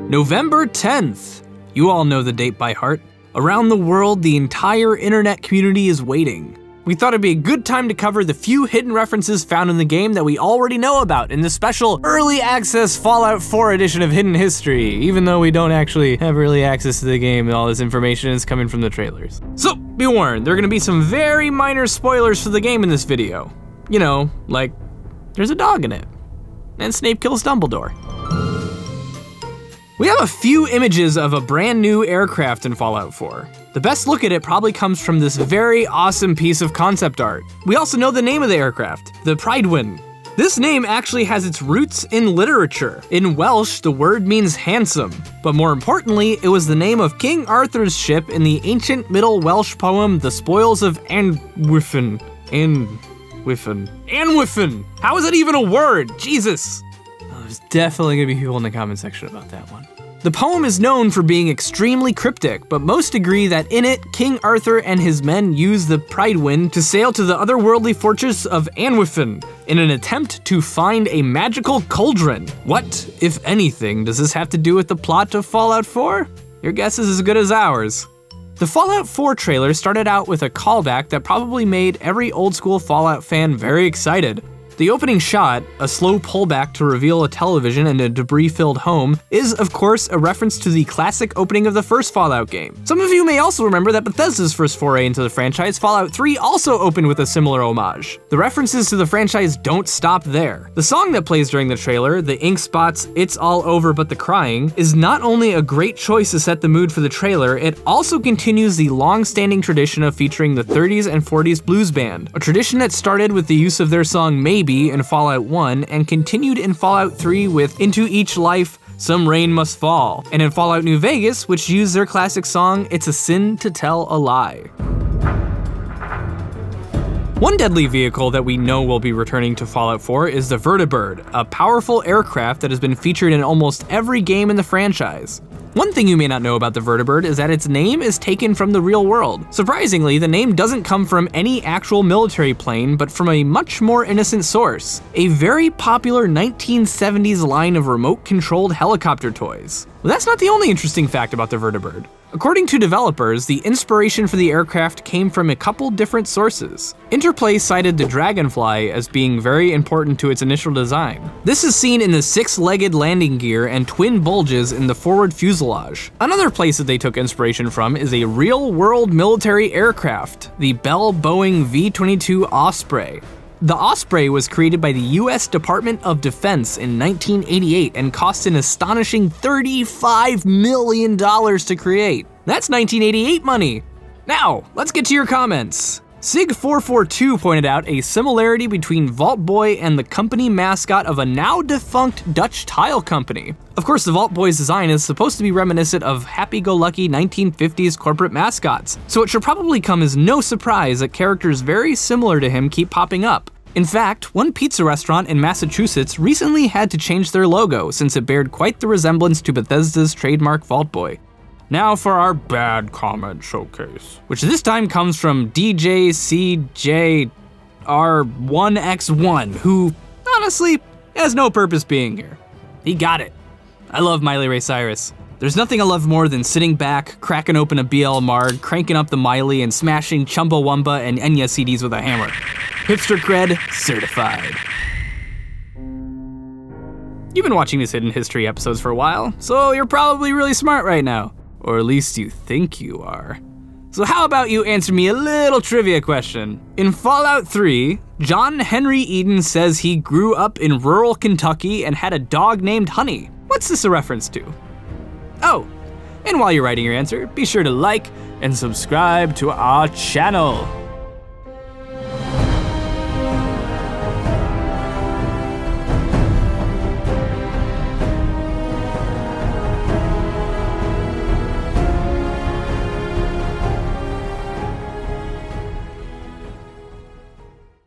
November 10th. You all know the date by heart. Around the world, the entire internet community is waiting. We thought it'd be a good time to cover the few hidden references found in the game that we already know about in the special early access Fallout 4 edition of Hidden History, even though we don't actually have early access to the game and all this information is coming from the trailers. So, be warned, there are gonna be some very minor spoilers for the game in this video. You know, like, there's a dog in it, and Snape kills Dumbledore. We have a few images of a brand new aircraft in Fallout 4. The best look at it probably comes from this very awesome piece of concept art. We also know the name of the aircraft, the Prydwen. This name actually has its roots in literature. In Welsh, the word means handsome, but more importantly, it was the name of King Arthur's ship in the ancient Middle Welsh poem, The Spoils of Anwyffen. Anwyffen! How is that even a word? Jesus! There's definitely gonna be people in the comment section about that one. The poem is known for being extremely cryptic, but most agree that in it, King Arthur and his men used the Prydwen to sail to the otherworldly fortress of Anwyffen in an attempt to find a magical cauldron. What, if anything, does this have to do with the plot of Fallout 4? Your guess is as good as ours. The Fallout 4 trailer started out with a callback that probably made every old school Fallout fan very excited. The opening shot, a slow pullback to reveal a television and a debris-filled home, is of course a reference to the classic opening of the first Fallout game. Some of you may also remember that Bethesda's first foray into the franchise, Fallout 3, also opened with a similar homage. The references to the franchise don't stop there. The song that plays during the trailer, the Ink Spot's It's All Over But the Crying, is not only a great choice to set the mood for the trailer, it also continues the long-standing tradition of featuring the 30s and 40s blues band, a tradition that started with the use of their song Maybe in Fallout 1 and continued in Fallout 3 with Into Each Life, Some Rain Must Fall, and in Fallout New Vegas, which used their classic song, It's a Sin to Tell a Lie. One deadly vehicle that we know will be returning to Fallout 4 is the Vertibird, a powerful aircraft that has been featured in almost every game in the franchise. One thing you may not know about the Vertibird is that its name is taken from the real world. Surprisingly, the name doesn't come from any actual military plane, but from a much more innocent source, a very popular 1970s line of remote-controlled helicopter toys. Well, that's not the only interesting fact about the Vertibird. According to developers, the inspiration for the aircraft came from a couple different sources. Interplay cited the Dragonfly as being very important to its initial design. This is seen in the six-legged landing gear and twin bulges in the forward fuselage. Another place that they took inspiration from is a real-world military aircraft, the Bell Boeing V-22 Osprey. The Osprey was created by the US Department of Defense in 1988 and cost an astonishing $35 million to create. That's 1988 money. Now, let's get to your comments. Sig442 pointed out a similarity between Vault Boy and the company mascot of a now defunct Dutch tile company. Of course, the Vault Boy's design is supposed to be reminiscent of happy-go-lucky 1950s corporate mascots, so it should probably come as no surprise that characters very similar to him keep popping up. In fact, one pizza restaurant in Massachusetts recently had to change their logo since it bared quite the resemblance to Bethesda's trademark Vault Boy. Now for our bad comment showcase, which this time comes from DJCJR1X1, who honestly has no purpose being here. He got it. I love Miley Ray Cyrus. There's nothing I love more than sitting back, cracking open a BL Marg, cranking up the Miley, and smashing Chumbawamba and Enya CDs with a hammer. Hipster cred certified. You've been watching these Hidden History episodes for a while, so you're probably really smart right now. Or at least you think you are. So how about you answer me a little trivia question? In Fallout 3, John Henry Eden says he grew up in rural Kentucky and had a dog named Honey. What's this a reference to? Oh, and while you're writing your answer, be sure to like and subscribe to our channel.